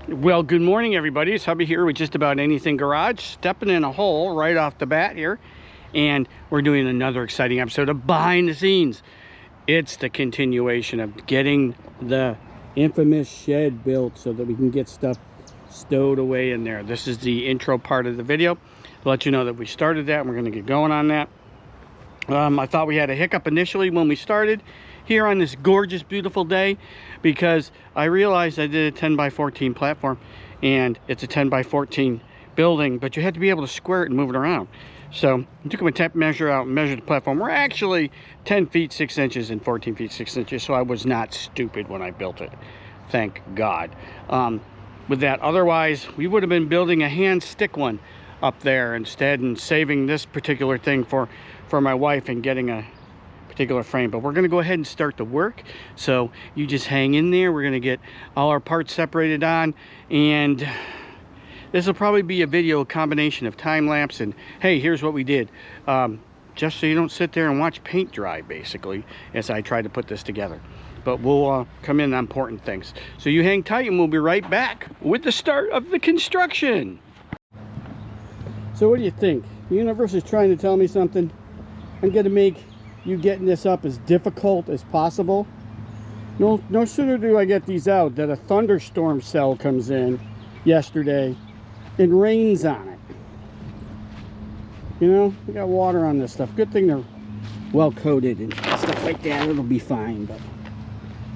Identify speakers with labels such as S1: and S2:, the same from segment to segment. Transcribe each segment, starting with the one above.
S1: Well, good morning, everybody. It's Hubby here with Just About Anything Garage, stepping in a hole right off the bat here, and we're doing another exciting episode of Behind the Scenes. It's the continuation of getting the infamous shed built so that we can get stuff stowed away in there. This is the intro part of the video to let you know that we started that and we're going to get going on that. I thought we had a hiccup initially when we started here on this gorgeous, beautiful day, because I realized I did a 10 by 14 platform and it's a 10 by 14 building, but you had to be able to square it and move it around. So I took my tape measure out and measured the platform. We're actually 10 feet 6 inches and 14 feet 6 inches, so I was not stupid when I built it, thank God. With that, otherwise we would have been building a hand stick one up there instead and saving this particular thing for my wife and getting a particular frame. But we're going to go ahead and start the work, so you just hang in there. We're going to get all our parts separated on, and this will probably be a video combination of time-lapse and hey, here's what we did, just so you don't sit there and watch paint dry, basically, as I try to put this together. But we'll come in on important things, so you hang tight and we'll be right back with the start of the construction. So what do you think? The universe is trying to tell me something? I'm going to make you getting this up as difficult as possible. No sooner do I get these out that a thunderstorm cell comes in yesterday and rains on it. You know, we got water on this stuff. Good thing they're well coated and stuff like that. It'll be fine, but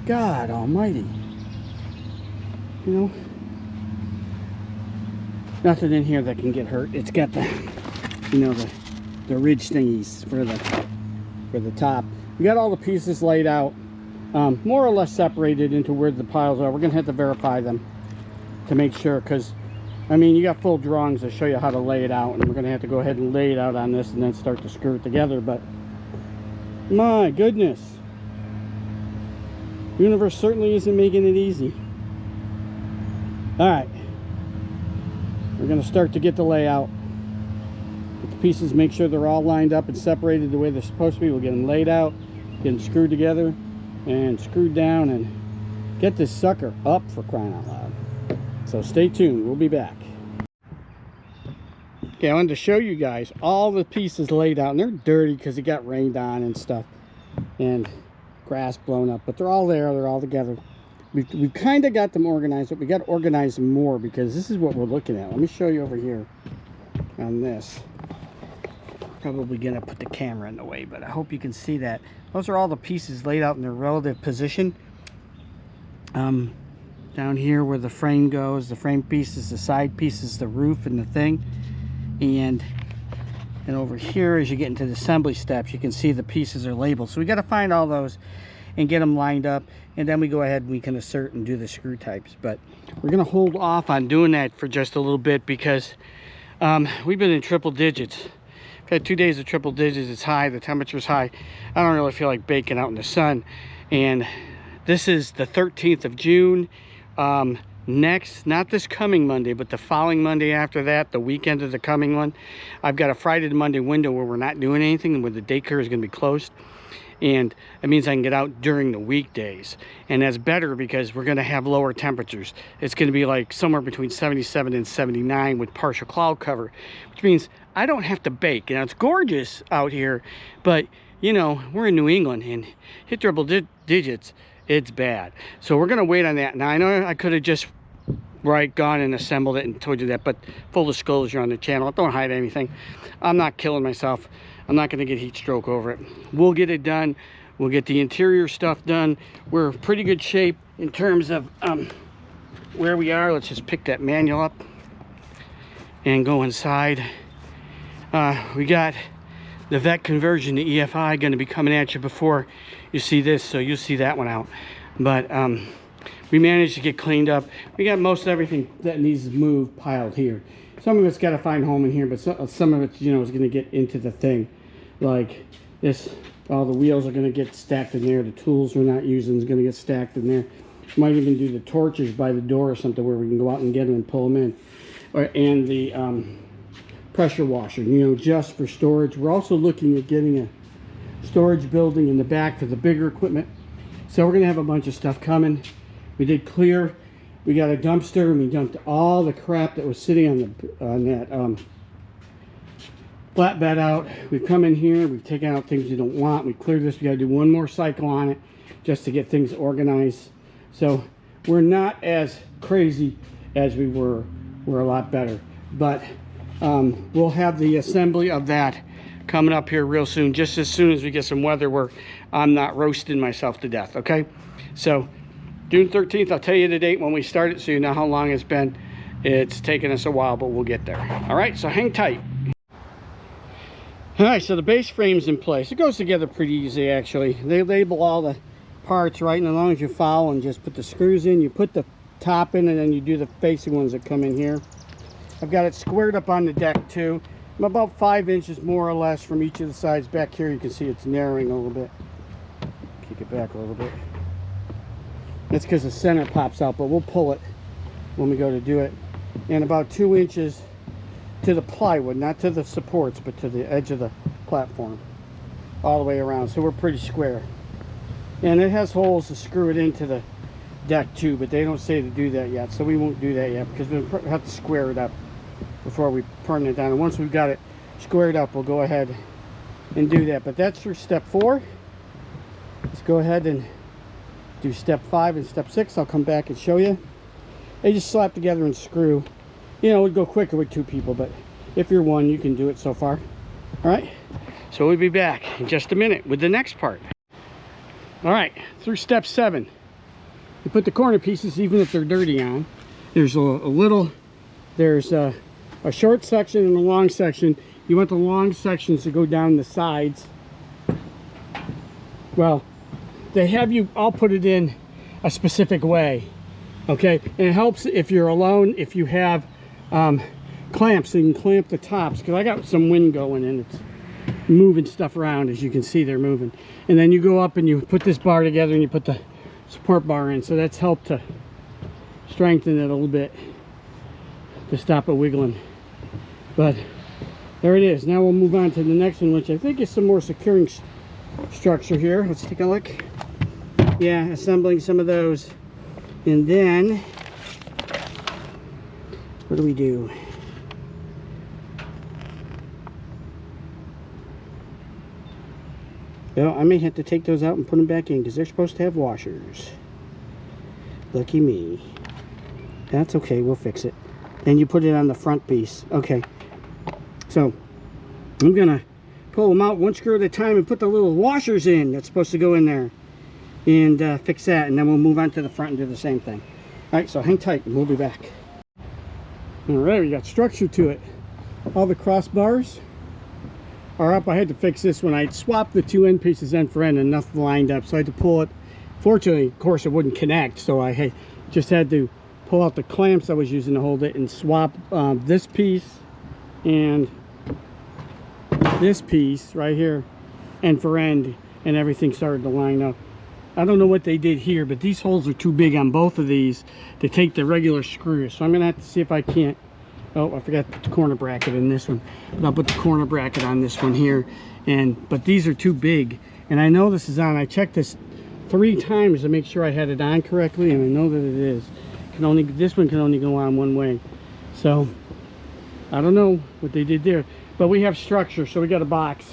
S1: God almighty. You know, nothing in here that can get hurt. It's got the, you know, the ridge thingies for the top. We got all the pieces laid out, more or less separated into where the piles are. We're gonna have to verify them to make sure, because I mean, you got full drawings that show you how to lay it out, and we're gonna have to go ahead and lay it out on this and then start to screw it together. But my goodness, the universe certainly isn't making it easy. All right, we're gonna start to get the layout. Get the pieces, make sure they're all lined up and separated the way they're supposed to be. We'll get them laid out, get them screwed together and screwed down, and get this sucker up, for crying out loud. So stay tuned, we'll be back. Okay, I wanted to show you guys all the pieces laid out, and they're dirty because it got rained on and stuff and grass blown up, but they're all there, they're all together. We've kind of got them organized, but we got to organize them more, because this is what we're looking at. Let me show you over here on this. Probably gonna put the camera in the way, but I hope you can see that. Those are all the pieces laid out in their relative position. Down here where the frame goes, the frame pieces, the side pieces, the roof and the thing. And over here, as you get into the assembly steps, you can see the pieces are labeled. So we got to find all those and get them lined up, and then we go ahead and we can assert and do the screw types. But we're going to hold off on doing that for just a little bit, because we've been in triple digits. We've had 2 days of triple digits. It's high, the temperature's high. I don't really feel like baking out in the sun. And this is the 13th of June. Next, not this coming Monday, but the following Monday after that, the weekend of the coming one, I've got a Friday to Monday window where we're not doing anything and where the daycare is going to be closed. And it means I can get out during the weekdays, and that's better because we're going to have lower temperatures. It's going to be like somewhere between 77 and 79 with partial cloud cover, which means I don't have to bake. Now, it's gorgeous out here, but you know, we're in New England, and hit triple digits, it's bad. So we're going to wait on that. Now, I know I could have just gone and assembled it and told you that, but full disclosure on the channel, don't hide anything. I'm not killing myself. I'm not going to get heat stroke over it. We'll get it done. We'll get the interior stuff done. We're in pretty good shape in terms of where we are. Let's just pick that manual up and go inside. We got the vet conversion to EFI going to be coming at you before you see this, so you'll see that one out. But we managed to get cleaned up. We got most everything that needs to move piled here. Some of it's got to find home in here, but some of it, you know, is going to get into the thing. Like this, all the wheels are going to get stacked in there. The tools we're not using is going to get stacked in there. Might even do the torches by the door or something where we can go out and get them and pull them in. And the pressure washer, you know, just for storage. We're also looking at getting a storage building in the back for the bigger equipment. So we're going to have a bunch of stuff coming. We did clear we got a dumpster and we dumped all the crap that was sitting on that flatbed out. We've come in here, we've taken out things we don't want, we cleared this. We got to do one more cycle on it just to get things organized. So we're not as crazy as we were. We're a lot better, but we'll have the assembly of that coming up here real soon, just as soon as we get some weather where I'm not roasting myself to death. Okay, so June 13th, I'll tell you the date when we start it so you know how long it's been. It's taken us a while, but we'll get there. All right, so hang tight. All right, so the base frame's in place. It goes together pretty easy, actually. They label all the parts right, and as long as you follow and just put the screws in, you put the top in, and then you do the facing ones that come in here. I've got it squared up on the deck too. I'm about 5 inches more or less from each of the sides. Back here you can see it's narrowing a little bit. Kick it back a little bit. That's because the center pops out, but we'll pull it when we go to do it. And about 2 inches to the plywood, not to the supports, but to the edge of the platform, all the way around. So we're pretty square. And it has holes to screw it into the deck too, but they don't say to do that yet, so we won't do that yet because we have to square it up before we turn it down. And once we've got it squared up, we'll go ahead and do that. But that's for step 4. Let's go ahead and do step 5 and step 6. I'll come back and show you. They just slap together and screw. You know, it would go quicker with 2 people, but if you're one, you can do it so far. All right, so we'll be back in just a minute with the next part. All right, through step 7. You put the corner pieces, even if they're dirty, on. There's there's a short section and a long section. You want the long sections to go down the sides. Well, they have you all put it in a specific way, okay? And it helps if you're alone, if you have clamps, so you can clamp the tops, because I got some wind going and it's moving stuff around. As you can see, they're moving. And then you go up and you put this bar together and you put the support bar in, so that's helped to strengthen it a little bit to stop it wiggling. But there it is. Now we'll move on to the next one, which I think is some more securing structure here. Let's take a look. Yeah, assembling some of those. And then what do we do? Well, I may have to take those out and put them back in because they're supposed to have washers. Lucky me. That's okay, we'll fix it. And you put it on the front piece. Okay. So I'm gonna pull them out one screw at a time and put the little washers in that's supposed to go in there, and fix that, and then we'll move on to the front and do the same thing. All right, so hang tight and we'll be back. All right, we got structure to it. All the crossbars are up. I had to fix this when I swapped the 2 end pieces end for end and nothing lined up, so I had to pull it. Fortunately, of course, it wouldn't connect, so I just had to pull out the clamps I was using to hold it and swap this piece and this piece right here end for end, and everything started to line up. I don't know what they did here, but these holes are too big on both of these to take the regular screws, so I'm gonna have to see if I can't. Oh, I forgot to put the corner bracket in this one, but I'll put the corner bracket on this one here. But these are too big, and I know this is on. I checked this 3 times to make sure I had it on correctly, and I know that it is. This one can only go on one way, so I don't know what they did there, but we have structure, so we got a box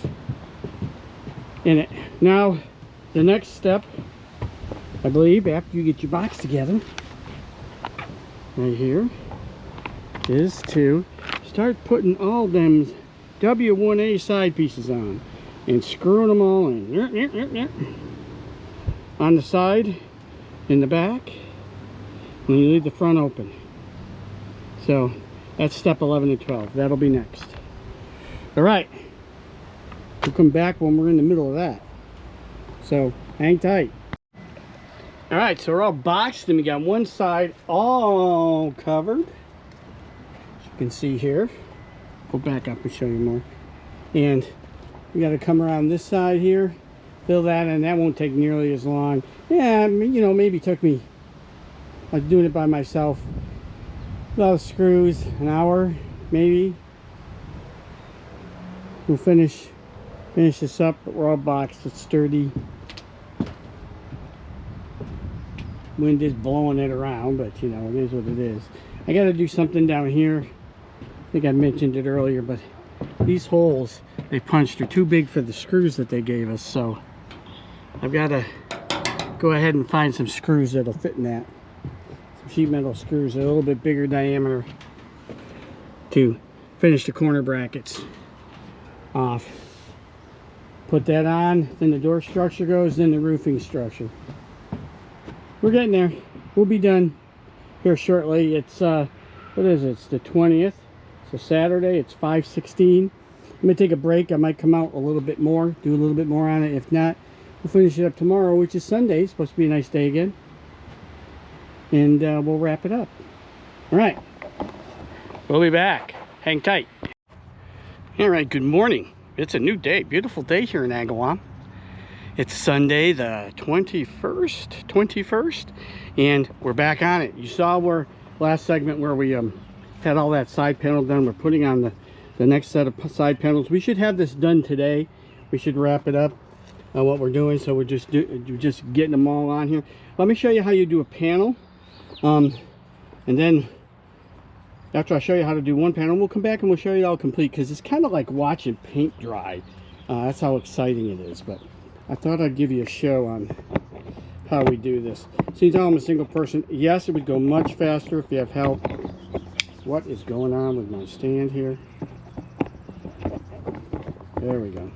S1: in it. Now the next step, I believe, after you get your box together right here, is to start putting all them W1A side pieces on and screwing them all in on the side, in the back, when you leave the front open. So that's step 11 and 12. That'll be next. All right, we'll come back when we're in the middle of that, so hang tight. All right, so we're all boxed and we got one side all covered, as you can see here. Go back up and show you more. And we got to come around this side here, fill that, and that won't take nearly as long. Yeah, I mean, you know, maybe it took me, I was doing it by myself, a lot of screws, an hour maybe. We'll finish this up, but we're all boxed. It's sturdy. Wind is blowing it around, but you know, it is what it is. I got to do something down here. I think I mentioned it earlier, but these holes they punched are too big for the screws that they gave us, so I've got to go ahead and find some screws that'll fit in that. Some sheet metal screws, a little bit bigger diameter, to finish the corner brackets off. Put that on, then the door structure goes, then the roofing structure. We're getting there. We'll be done here shortly. It's what is it? It's the 20th. So Saturday, it's 5/16. I'm gonna take a break. I might come out a little bit more, do a little bit more on it. If not, we'll finish it up tomorrow, which is Sunday. It's supposed to be a nice day again, and we'll wrap it up. All right, we'll be back. Hang tight. All right, good morning. It's a new day, beautiful day here in Agawam. It's Sunday the 21st, and we're back on it. You saw where last segment where we had all that side panel done. We're putting on the next set of side panels. We should have this done today. We should wrap it up on what we're doing. So we're just getting them all on here. Let me show you how you do a panel, and then after I show you how to do one panel, we'll come back and we'll show you it all complete, because it's kind of like watching paint dry. That's how exciting it is. But I thought I'd give you a show on how we do this. Since I'm a single person, yes, it would go much faster if you have help. What is going on with my stand here? There we go.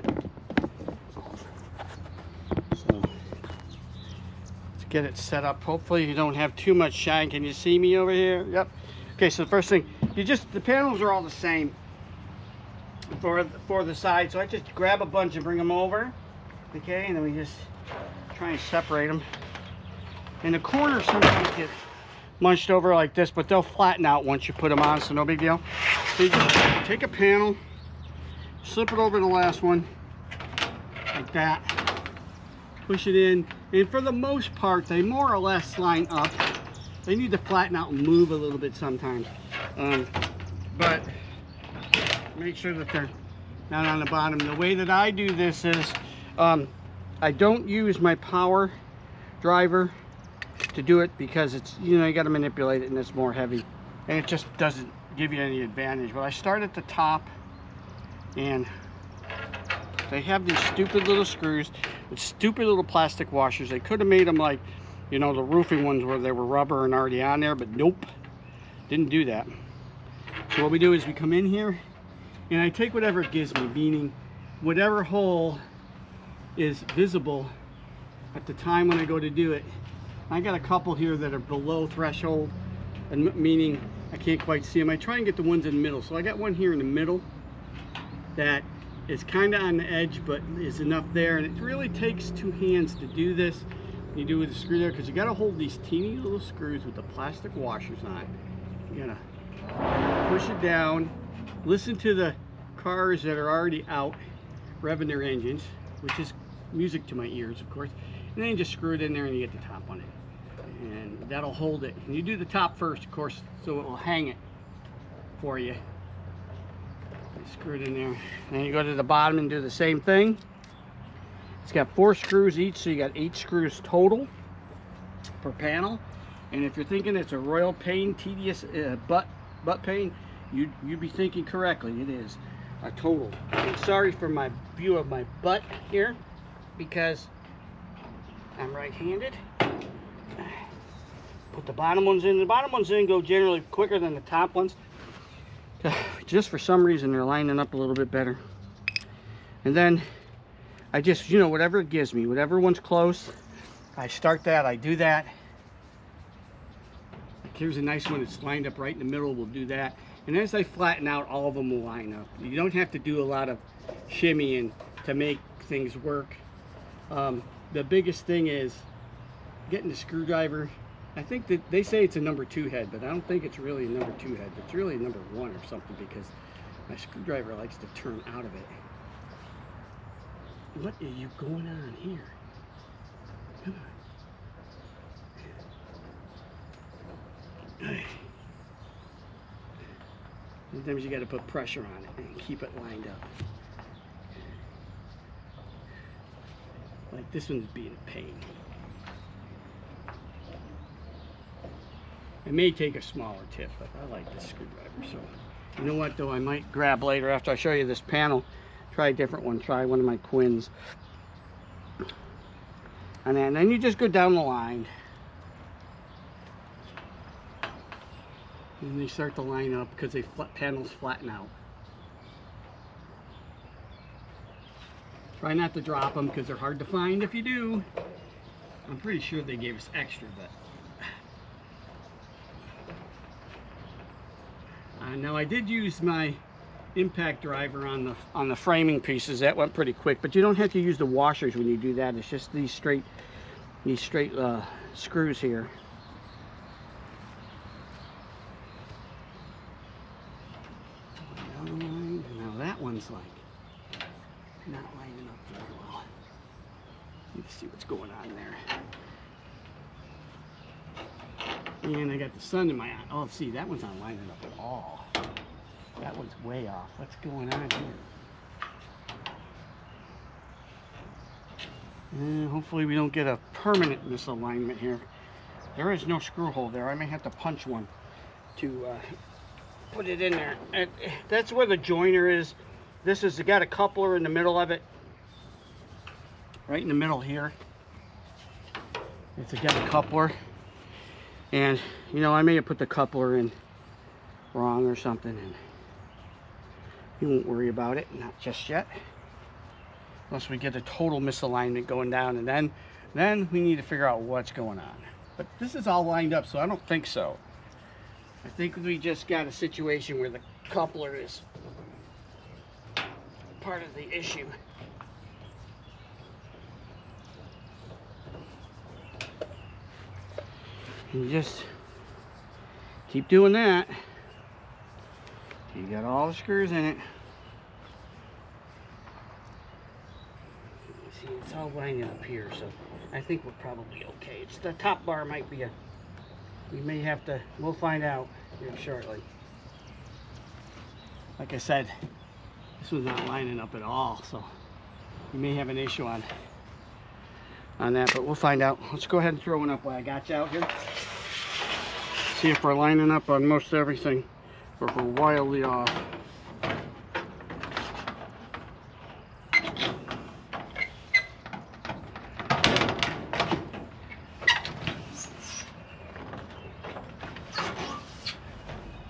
S1: So let's get it set up. Hopefully you don't have too much shine. Can you see me over here? Yep. Okay, so the first thing, the panels are all the same for the side. So I just grab a bunch and bring them over. Okay, and then we just try and separate them. And the corners sometimes get munched over like this, but they'll flatten out once you put them on, so no big deal. So you just take a panel, slip it over the last one, like that. Push it in, and for the most part, they more or less line up. They need to flatten out and move a little bit sometimes, but make sure that they're not on the bottom. The way that I do this is I don't use my power driver to do it, because it's, you know, you got to manipulate it and it's more heavy and it just doesn't give you any advantage. But I start at the top, and they have these stupid little screws with stupid little plastic washers. They could have made them like, you know, the roofing ones where they were rubber and already on there, but nope, didn't do that. So what we do is we come in here and I take whatever it gives me, meaning whatever hole is visible at the time when I go to do it. I got a couple here that are below threshold, and meaning I can't quite see them. I try and get the ones in the middle. So I got one here in the middle that is kind of on the edge, but is enough there. And it really takes two hands to do this. You do with a screw there, because you got to hold these teeny little screws with the plastic washers on. You gotta push it down. Listen to the cars that are already out revving their engines, which is music to my ears, of course. And then you just screw it in there and you get the top on it, and that'll hold it. And you do the top first, of course, so it will hang it for you. You screw it in there, and then you go to the bottom and do the same thing. It's got 4 screws each, so you got 8 screws total per panel. And if you're thinking it's a royal pain, tedious butt pain, you'd be thinking correctly. It is a total. And sorry for my view of my butt here, because I'm right-handed. Put the bottom ones in. The bottom ones in go generally quicker than the top ones. Just for some reason they're lining up a little bit better. And then I just, you know, whatever it gives me, whatever one's close, I start that, I do that. Like here's a nice one that's lined up right in the middle, we'll do that. And as I flatten out, all of them will line up. You don't have to do a lot of shimmying to make things work. The biggest thing is getting the screwdriver. I think that they say it's a number 2 head, but I don't think it's really a number 2 head. It's really a number 1 or something, because my screwdriver likes to turn out of it. What are you going on here? Come on. Sometimes you got to put pressure on it and keep it lined up. Like this one's being a pain. I may take a smaller tip, but I like this screwdriver. So you know what though, I might grab later after I show you this panel, try a different one, try one of my Quins. And then you just go down the line. And they start to line up because they panels flatten out. Try not to drop them because they're hard to find if you do. I'm pretty sure they gave us extra, but now I did use my impact driver on the framing pieces. That went pretty quick, but you don't have to use the washers when you do that. It's just these straight screws here. Now that one's like not lining up very well. Need to see what's going on there. And I got the sun in my eye. Oh, see, that one's not lining up at all. That one's way off. What's going on here? Hopefully we don't get a permanent misalignment here. There is no screw hole there. I may have to punch one to put it in there. And that's where the joiner is. This has got a coupler in the middle of it. Right in the middle here. It's got a coupler. And, you know, I may have put the coupler in wrong or something. And you won't worry about it. Not just yet. Unless we get a total misalignment going down. And then we need to figure out what's going on. But this is all lined up, so I don't think so. I think we just got a situation where the coupler is part of the issue. You just keep doing that. You got all the screws in it. See, it's all lining up here, so I think we're probably okay. It's the top bar might be we may have to, we'll find out here shortly. Like I said, this one's not lining up at all, so you may have an issue on that, but we'll find out. Let's go ahead and throw one up while I got you out here. See if we're lining up on most everything, or if we're wildly off.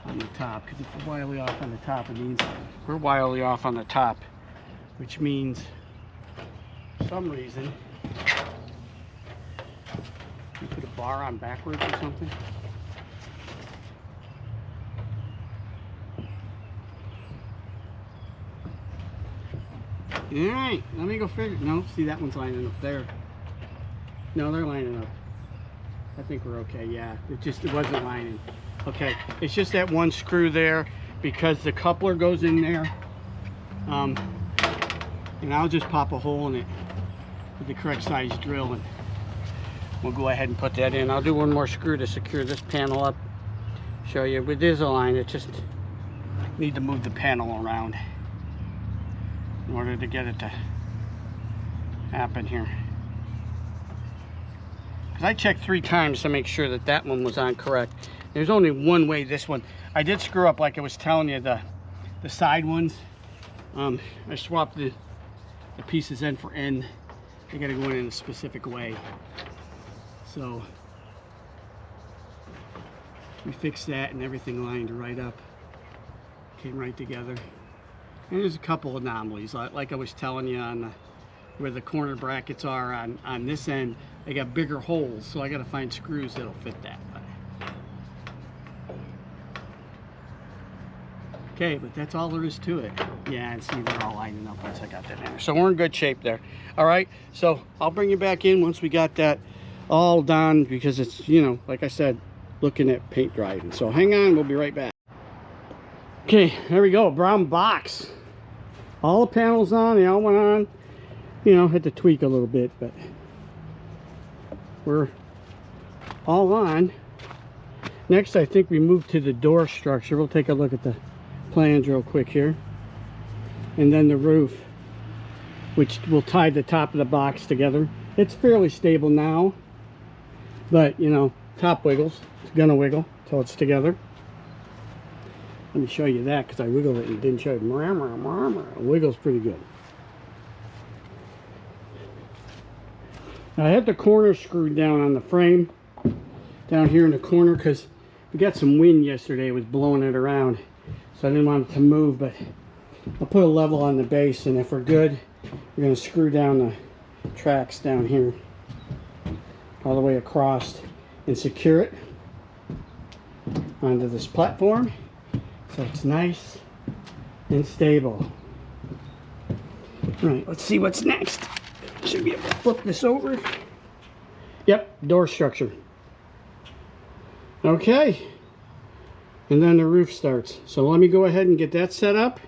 S1: On the top, because if we're wildly off on the top, it means we're wildly off on the top, which means for some reason you put a bar on backwards or something. Alright, let me go figure. No, see, that one's lining up there. No, they're lining up. I think we're okay. Yeah, it wasn't lining. Okay, it's just that one screw there because the coupler goes in there. And I'll just pop a hole in it with the correct size drill, and we'll go ahead and put that in. I'll do one more screw to secure this panel up. Show you. It is aligned. It just need to move the panel around in order to get it to happen here. Because I checked 3 times to make sure that that one was on correct. There's only one way this one. I did screw up, like I was telling you, the side ones. I swapped the pieces end for end. They got to go in a specific way. So we fixed that, and everything lined right up. Came right together. And there's a couple anomalies, like I was telling you on where the corner brackets are on this end. They got bigger holes, so I got to find screws that'll fit that. Okay, but that's all there is to it. Yeah, and see, they're all lining up once I got that in there. So we're in good shape there. All right, so I'll bring you back in once we got that all done, because it's, you know, like I said, looking at paint drying. So hang on, we'll be right back. Okay, there we go, brown box. All the panels on, they all went on. You know, had to tweak a little bit, but we're all on. Next, I think we move to the door structure. We'll take a look at the plans real quick here. And then the roof, which will tie the top of the box together. It's fairly stable now, but you know, top wiggles. It's gonna wiggle. till it's together. Let me show you that because I wiggled it and didn't show you. It wiggles pretty good. Now I had the corner screwed down on the frame down here in the corner because we got some wind yesterday. It was blowing it around, so I didn't want it to move, but I'll put a level on the base, and if we're good, we're going to screw down the tracks down here all the way across and secure it onto this platform so it's nice and stable. All right, let's see what's next. Should be able to flip this over. Yep, door structure. Okay, and then the roof starts. So let me go ahead and get that set up.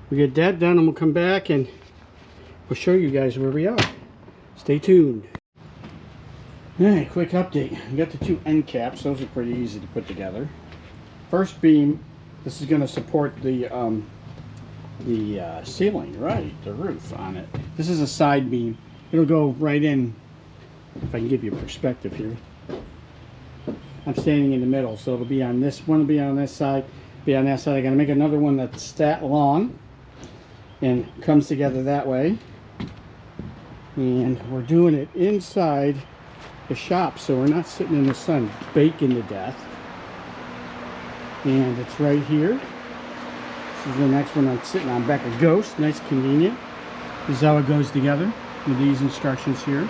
S1: We get that done and we'll come back and we'll show you guys where we are. Stay tuned. Alright, quick update. We got the two end caps. Those are pretty easy to put together. First beam, this is going to support the ceiling, right? The roof on it. This is a side beam. It'll go right in. If I can give you a perspective here. I'm standing in the middle, so it'll be on this one. Will be on this side. Be on that side. I got to make another one that's that long and comes together that way. And we're doing it inside the shop, so we're not sitting in the sun baking to death. And it's right here. This is the next one. I'm sitting on back of Ghost. Nice, convenient. This is how it goes together with these instructions here.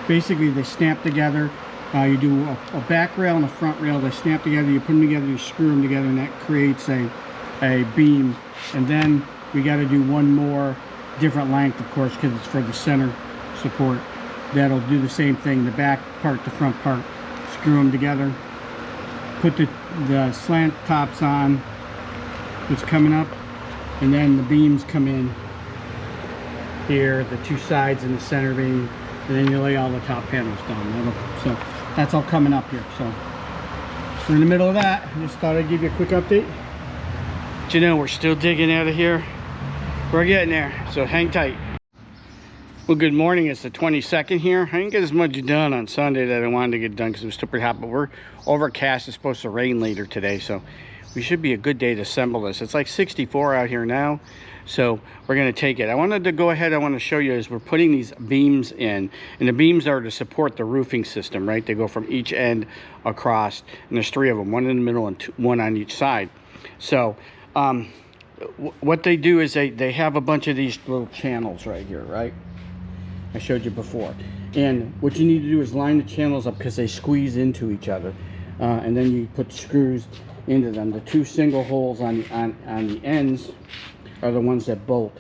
S1: Basically, they snap together. You do a back rail and a front rail. They snap together. You put them together. You screw them together, and that creates a beam. And then we got to do one more different length, of course, because it's for the center support. That'll do the same thing. The back part, the front part. Screw them together. Put the slant tops on, what's coming up, and then the beams come in here, the two sides and the center beam, and then you lay all the top panels down. So that's all coming up here. So we're in the middle of that. I just thought I'd give you a quick update. But you know, we're still digging out of here. We're getting there, so hang tight. Well, good morning. It's the 22nd here. I didn't get as much done on Sunday that I wanted to get done because it was super hot, but we're overcast. It's supposed to rain later today, so we should be a good day to assemble this. It's like 64 out here now, so we're going to take it. I wanted to go ahead. I want to show you as we're putting these beams in, and the beams are to support the roofing system, right? They go from each end across, and there's three of them, one in the middle and one on each side. So what they do is they have a bunch of these little channels right here, right? I showed you before, and what you need to do is line the channels up because they squeeze into each other, and then you put screws into them. The two single holes on the ends are the ones that bolt.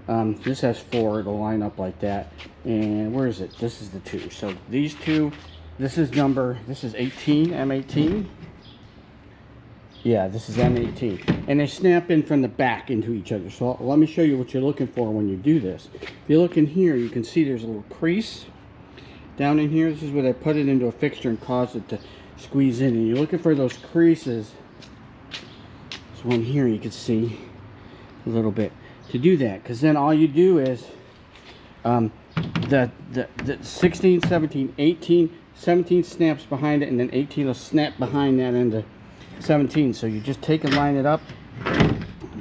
S1: This has four. It'll line up like that. And where is it? This is the two. So these two, this is 18, M18. Yeah, this is M18, and they snap in from the back into each other. So let me show you what you're looking for when you do this. If you look in here, you can see there's a little crease down in here. This is where they put it into a fixture and cause it to squeeze in, and you're looking for those creases. There's one here you can see a little bit to do that, because then all you do is the 16, 17, 18, 17 snaps behind it, and then 18 will snap behind that into 17. So you just take and line it up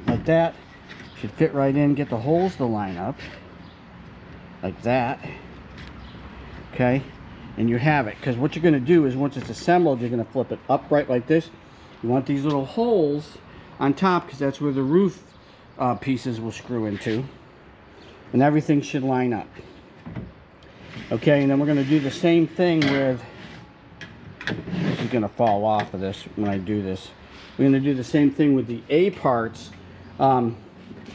S1: like that. Should fit right in. Get the holes to line up like that. Okay, and you have it. Because what you're going to do is once it's assembled, you're going to flip it upright like this. You want these little holes on top because that's where the roof pieces will screw into, and everything should line up. Okay, and then we're going to do the same thing with, this is going to fall off of this when I do this. We're going to do the same thing with the A parts,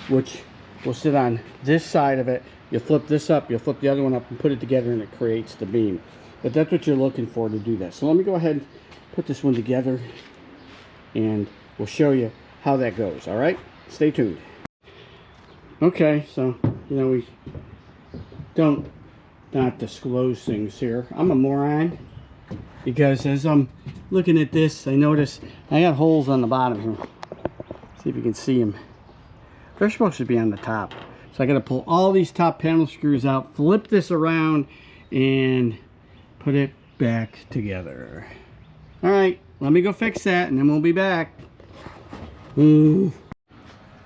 S1: which will sit on this side of it. You flip this up, you'll flip the other one up and put it together, and it creates the beam. But that's what you're looking for to do that. So let me go ahead and put this one together, and we'll show you how that goes. All right, stay tuned. Okay, so you know, we don't not disclose things here. I'm a moron, because as I'm looking at this, I notice I got holes on the bottom here. See if you can see them. They're supposed to be on the top. So I got to pull all these top panel screws out, flip this around, and put it back together. All right, let me go fix that and then we'll be back.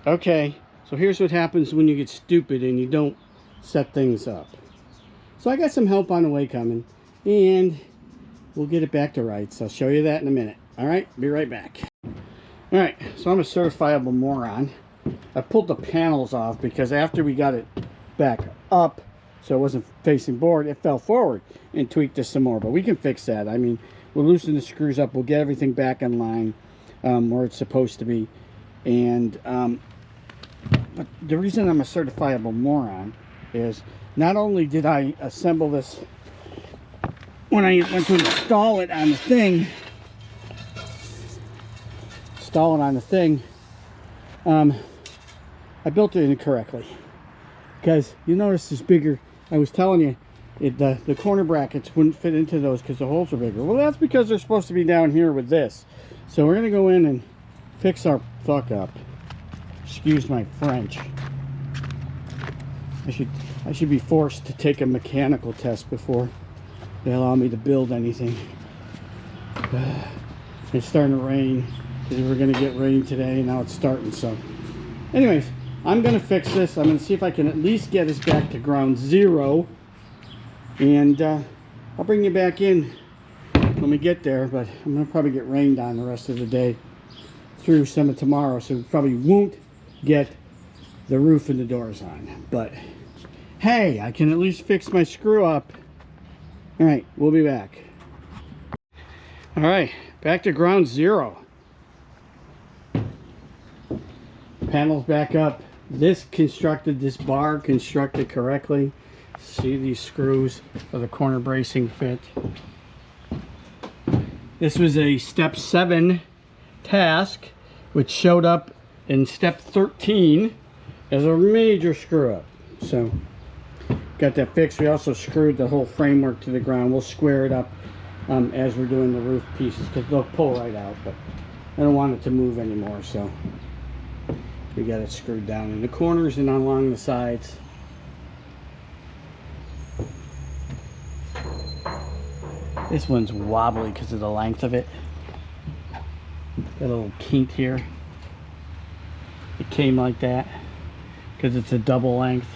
S1: Okay, so here's what happens when you get stupid and you don't set things up. So I got some help on the way coming, and we'll get it back to rights. I'll show you that in a minute. All right, be right back. All right, so I'm a certifiable moron. I pulled the panels off because after we got it back up so it wasn't facing board, it fell forward, and tweaked this some more. But we can fix that. I mean, we'll loosen the screws up. We'll get everything back in line where it's supposed to be. And but the reason I'm a certifiable moron is not only did I assemble this when I went to install it on the thing, I built it incorrectly, because you notice it's bigger. I was telling you the corner brackets wouldn't fit into those because the holes are bigger. Well, that's because they're supposed to be down here with this. So we're gonna go in and fix our fuck up. Excuse my French. I should be forced to take a mechanical test before they allow me to build anything. It's starting to rain because we're going to get rain today, and now it's starting. So anyways, I'm going to fix this. I'm going to see if I can at least get us back to ground zero, and I'll bring you back in when we get there. But I'm going to probably get rained on the rest of the day through some of tomorrow, so we probably won't get the roof and the doors on. But hey, I can at least fix my screw up. All right, we'll be back. All right, back to ground zero. Panels back up. This bar constructed correctly. See, these screws for the corner bracing fit. This was a step 7 task, which showed up in step 13 as a major screw up. So got that fixed. We also screwed the whole framework to the ground. We'll square it up as we're doing the roof pieces, because they'll pull right out, but I don't want it to move anymore, so we got it screwed down in the corners and along the sides. This one's wobbly because of the length of it. Got a little kink here. It came like that because it's a double length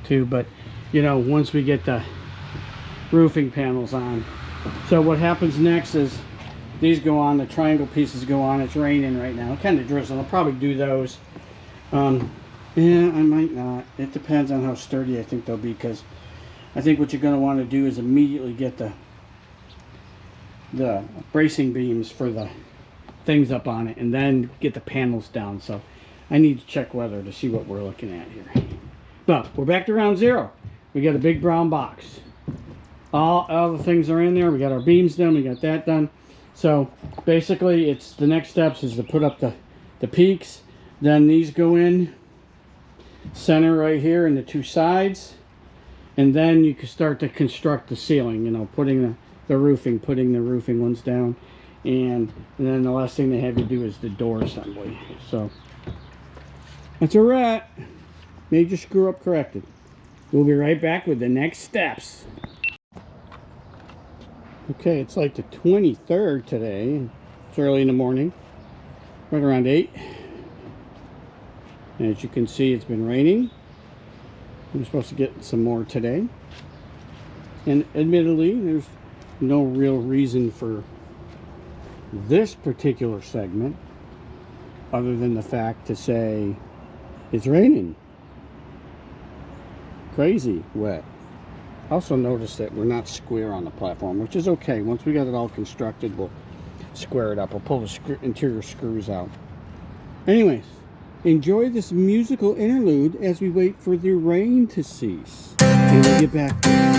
S1: too, but you know, once we get the roofing panels on. So what happens next is these go on, the triangle pieces go on. It's raining right now, kind of drizzling. I'll probably do those. Yeah, I might not. It depends on how sturdy I think they'll be, because I think what you're going to want to do is immediately get the bracing beams for the things up on it, and then get the panels down. So I need to check weather to see what we're looking at here. But we're back to round zero. We got a big brown box. All the things are in there. We got our beams done. We got that done. So basically, it's the next steps is to put up the peaks. Then these go in center right here and the two sides, and then you can start to construct the ceiling. You know, putting the roofing ones down, and then the last thing they have you do is the door assembly. So that's a wrap. Major screw up corrected. We'll be right back with the next steps. Okay, it's like the 23rd today. It's early in the morning, right around 8. And as you can see, it's been raining. I'm supposed to get some more today. And admittedly, there's no real reason for this particular segment other than the fact to say it's raining. Crazy wet. Also notice that we're not square on the platform, which is okay. Once we got it all constructed, we'll square it up. We'll pull the interior screws out. Anyways, enjoy this musical interlude as we wait for the rain to cease. And we'll get back to it.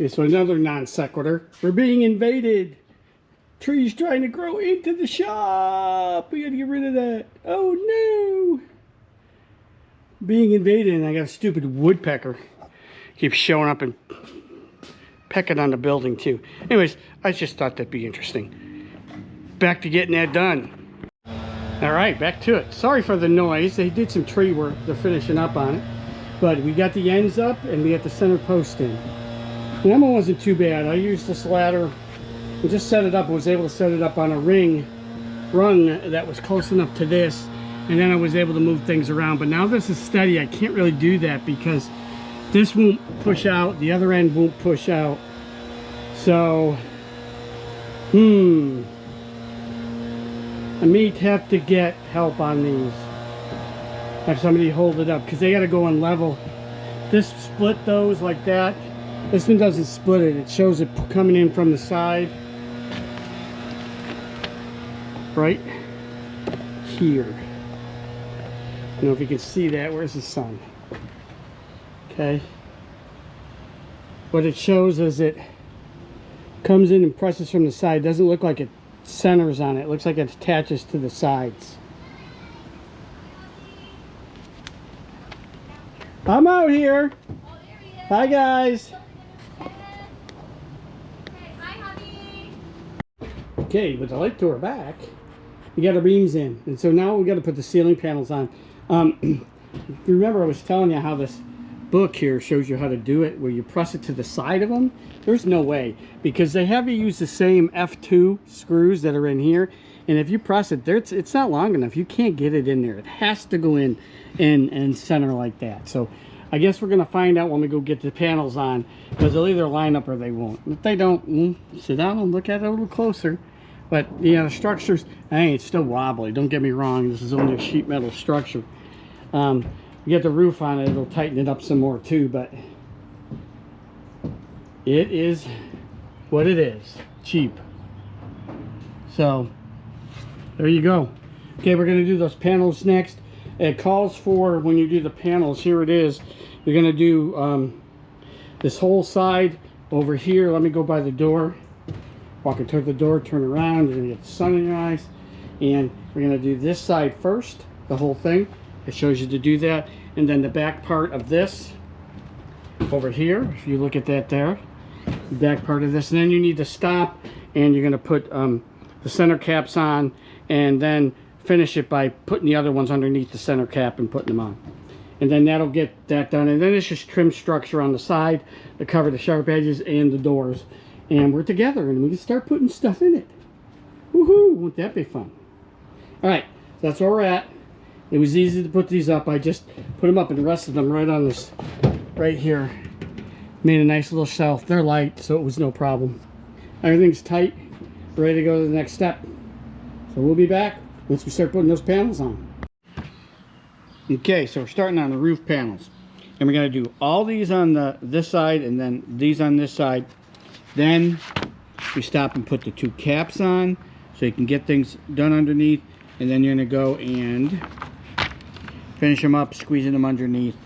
S1: Okay, so another non sequitur. We're being invaded. Trees trying to grow into the shop. We gotta get rid of that. Oh no. Being invaded, and I got a stupid woodpecker. Keeps showing up and pecking on the building too. Anyways, I just thought that'd be interesting. Back to getting that done. All right, back to it. Sorry for the noise. They did some tree work. They're finishing up on it. But we got the ends up and we got the center post in. The one wasn't too bad. I used this ladder and just set it up. I was able to set it up on a rung that was close enough to this. And then I was able to move things around. But now this is steady. I can't really do that because this won't push out. The other end won't push out. So, I may have to get help on these. Have somebody hold it up because they got to go on level. This split those like that. This one doesn't split it. It shows it coming in from the side. Right here. I don't know if you can see that. Where's the sun? Okay. What it shows is it comes in and presses from the side. It doesn't look like it centers on it. It looks like it attaches to the sides. I'm out here.
S2: Oh, there he is.
S1: Hi guys.
S2: Okay, hi honey.
S1: Okay, with the light to our back, we got our beams in, and so now we got to put the ceiling panels on. You remember I was telling you how this book here shows you how to do it, where you press it to the side of them. There's no way, because they have you use the same F2 screws that are in here, and if you press it there, it's not long enough. You can't get it in there. It has to go in and center like that. So I guess we're gonna find out when we go get the panels on, because they'll either line up or they won't. If they don't, we'll sit down and look at it a little closer. But yeah, the structures, hey, it's still wobbly, don't get me wrong. This is only a sheet metal structure. You get the roof on it, it'll tighten it up some more too, but it is what it is. Cheap. So there you go. Okay, we're going to do those panels next. It calls for, when you do the panels, here it is, you're going to do this whole side over here. Let me go by the door, walking toward the door, turn around, you're going to get the sun in your eyes, and we're going to do this side first, the whole thing. It shows you to do that, and then the back part of this over here, if you look at that there, the back part of this, and then you need to stop, and you're going to put the center caps on, and then finish it by putting the other ones underneath the center cap and putting them on, and then that'll get that done. And then it's just trim structure on the side to cover the sharp edges and the doors, and we're together and we can start putting stuff in it. Woohoo! Won't that be fun? All right, so that's where we're at. It was easy to put these up. I just put them up and rested them right on this, right here. Made a nice little shelf. They're light, so it was no problem. Everything's tight, ready to go to the next step. So we'll be back once we start putting those panels on. Okay, so we're starting on the roof panels. And we're going to do all these on this side and then these on this side. Then we stop and put the two caps on so you can get things done underneath. And then you're going to go and finish them up, squeezing them underneath,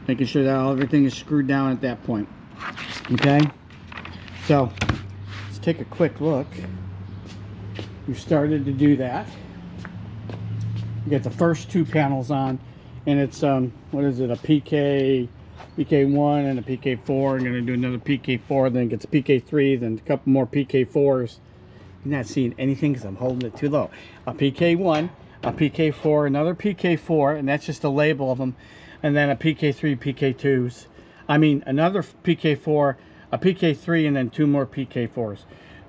S1: making sure that everything is screwed down at that point. Okay, so let's take a quick look. We've started to do that. You get the first two panels on, and it's what is it, a PK1 and a PK4. I'm going to do another PK4, then it gets a PK3, then a couple more PK4s. You're not seeing anything because I'm holding it too low. A PK1, a PK4, another PK4, and that's just a label of them, and then a PK3, PK2s. I mean, another PK4, a PK3, and then two more PK4s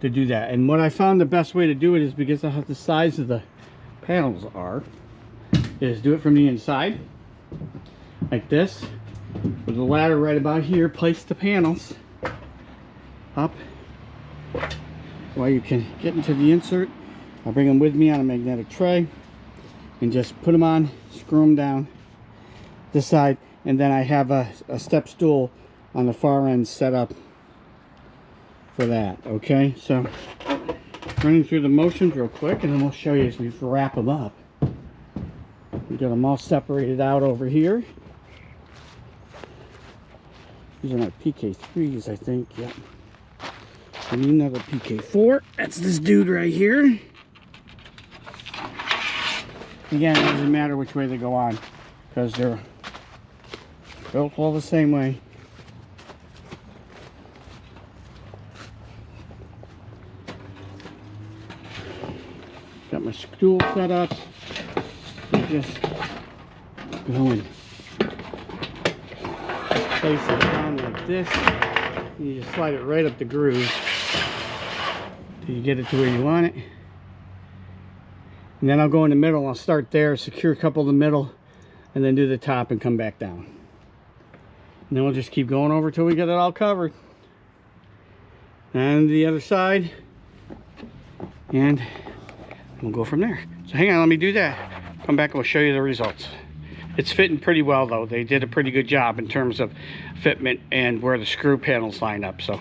S1: to do that. And what I found the best way to do it is, because of how the size of the panels are, is do it from the inside, like this, with the ladder right about here. Place the panels up while you can get into the insert. I'll bring them with me on a magnetic tray and just put them on, screw them down this side, and then I have a step stool on the far end set up for that. Okay, so running through the motions real quick, and then we'll show you as we wrap them up. We got them all separated out over here. These are my PK3s, I think. Yep. I need another PK4. That's this dude right here. Again, it doesn't matter which way they go on, because they're built all the same way. Got my stool set up. I'm just going. Place it down like this. You just slide it right up the groove till you get it to where you want it. And then I'll go in the middle. I'll start there, secure a couple of the middle, and then do the top and come back down. And then we'll just keep going over till we get it all covered. And the other side. And we'll go from there. So hang on, let me do that. Come back and we'll show you the results. It's fitting pretty well though. They did a pretty good job in terms of fitment and where the screw panels line up. So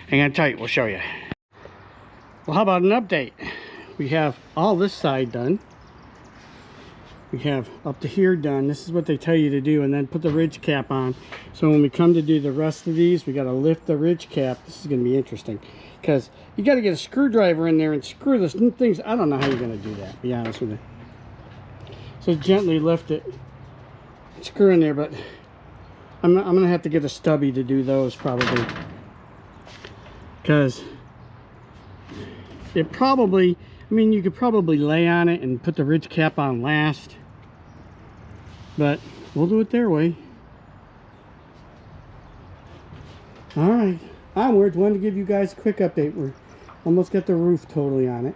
S1: hang on tight, we'll show you. Well, how about an update? We have all this side done. We have up to here done. This is what they tell you to do, and then put the ridge cap on. So when we come to do the rest of these, we got to lift the ridge cap. This is going to be interesting because you got to get a screwdriver in there and screw this things. I don't know how you're going to do that, to be honest with you. So gently lift it, screw in there, but I'm going to have to get a stubby to do those probably, because it probably, I mean, you could probably lay on it and put the ridge cap on last, but we'll do it their way. All right, onward. Wanted to give you guys a quick update. We're almost got the roof totally on it,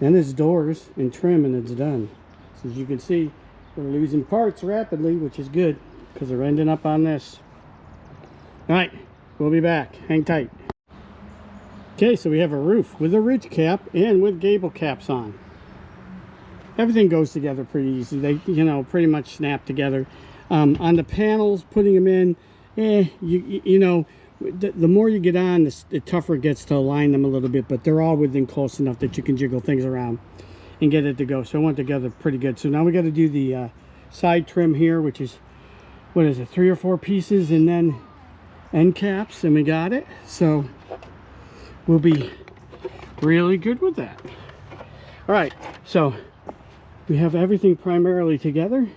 S1: and it's doors and trim, and it's done. So as you can see, we're losing parts rapidly, which is good because they're ending up on this. All right, we'll be back. Hang tight. Okay, so we have a roof with a ridge cap and with gable caps on. Everything goes together pretty easy. They, you know, pretty much snap together. On the panels, putting them in, you know, the more you get on, the tougher it gets to align them a little bit, but they're all within close enough that you can jiggle things around and get it to go. So it went together pretty good. So now we got to do the side trim here, which is, what is it, 3 or 4 pieces, and then end caps, and we got it. So we'll be really good with that. All right, so we have everything primarily together.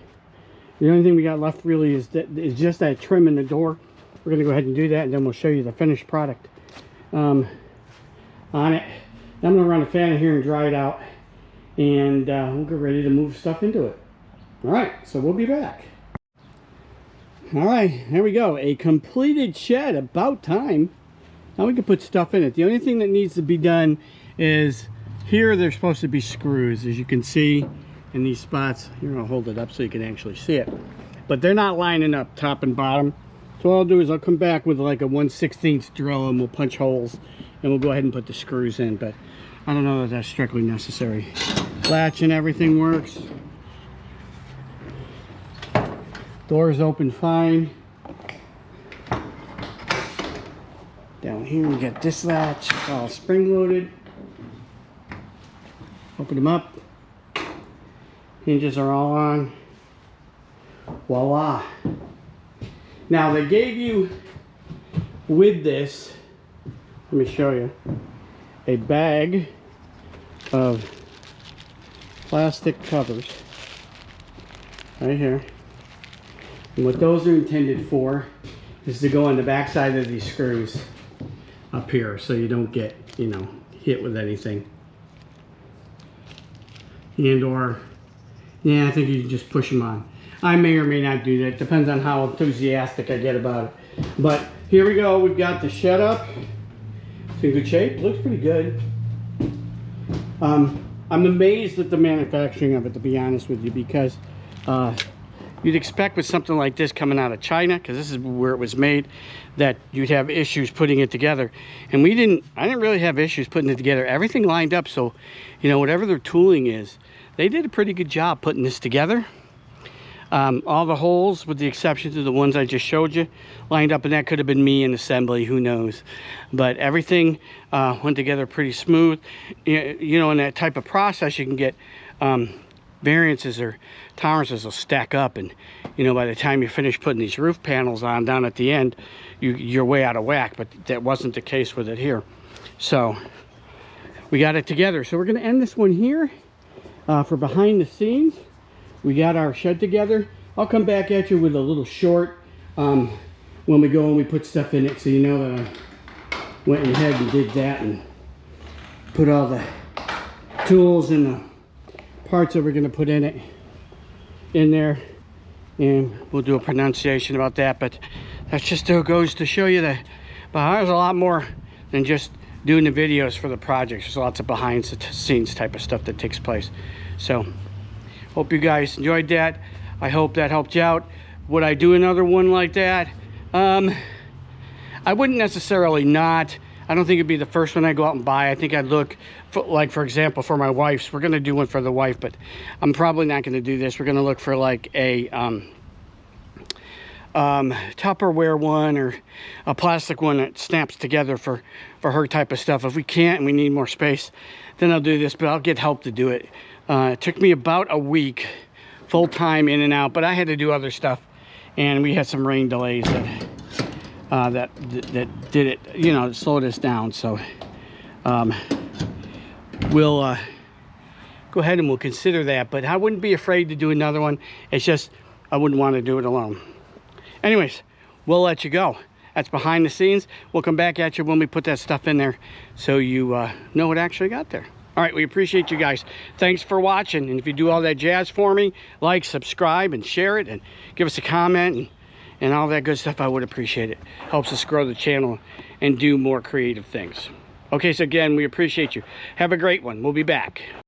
S1: The only thing we got left really is just that trim in the door. We're gonna go ahead and do that, and then we'll show you the finished product on it. I'm gonna run a fan in here and dry it out, and we'll get ready to move stuff into it. All right, so we'll be back. All right, there we go. A completed shed, about time. Now we can put stuff in it. The only thing that needs to be done is here there's supposed to be screws, as you can see in these spots. Here, I'll hold it up so you can actually see it. But they're not lining up top and bottom. So what I'll do is I'll come back with like a 1/16 drill, and we'll punch holes, and we'll go ahead and put the screws in. But I don't know that that's strictly necessary. Latch and everything works. Doors open fine. Down here we got this latch, all spring loaded. Open them up. Hinges are all on. Voila. Now they gave you with this, let me show you, a bag of plastic covers right here. And what those are intended for is to go on the back side of these screws up here, so you don't get, you know, hit with anything. And or, yeah, I think you can just push them on. I may or may not do that. Depends on how enthusiastic I get about it. But here we go. We've got the shed up. It's in good shape. Looks pretty good. I'm amazed at the manufacturing of it, to be honest with you, because you'd expect with something like this coming out of China, because this is where it was made, that you'd have issues putting it together. And I didn't really have issues putting it together. Everything lined up, so, you know, whatever their tooling is, they did a pretty good job putting this together. All the holes, with the exception of the ones I just showed you, lined up, and that could have been me in assembly, who knows. But everything went together pretty smooth. You know, in that type of process, you can get variances or tolerances will stack up, and you know, by the time you finish putting these roof panels on down at the end, you're way out of whack. But that wasn't the case with it here. So we got it together. So we're going to end this one here for behind the scenes. We got our shed together. I'll come back at you with a little short when we go and we put stuff in it, so you know that I went ahead and did that and put all the tools and the parts that we're going to put in it in there, and we'll do a pronunciation about that. But that's just goes to show you that there's a lot more than just doing the videos for the projects. There's lots of behind the scenes type of stuff that takes place. So hope you guys enjoyed that. I hope that helped you out. Would I do another one like that? I wouldn't necessarily not. I don't think it'd be the first one I go out and buy. I think I'd look for, like, for example, for my wife's. We're gonna do one for the wife, but I'm probably not gonna do this. We're gonna look for like a Tupperware one or a plastic one that snaps together for her type of stuff. If we can't and we need more space, then I'll do this, but I'll get help to do it. It took me about a week full time in and out, but I had to do other stuff, and we had some rain delays that did it, you know, slowed us down. So we'll go ahead and we'll consider that, but I wouldn't be afraid to do another one. It's just I wouldn't want to do it alone. Anyways, we'll let you go. That's behind the scenes. We'll come back at you when we put that stuff in there, so you know what actually got there. All right, we appreciate you guys. Thanks for watching. And if you do all that jazz for me, like, subscribe, and share it, and give us a comment, and all that good stuff, I would appreciate it. Helps us grow the channel and do more creative things. Okay, so again, we appreciate you. Have a great one. We'll be back.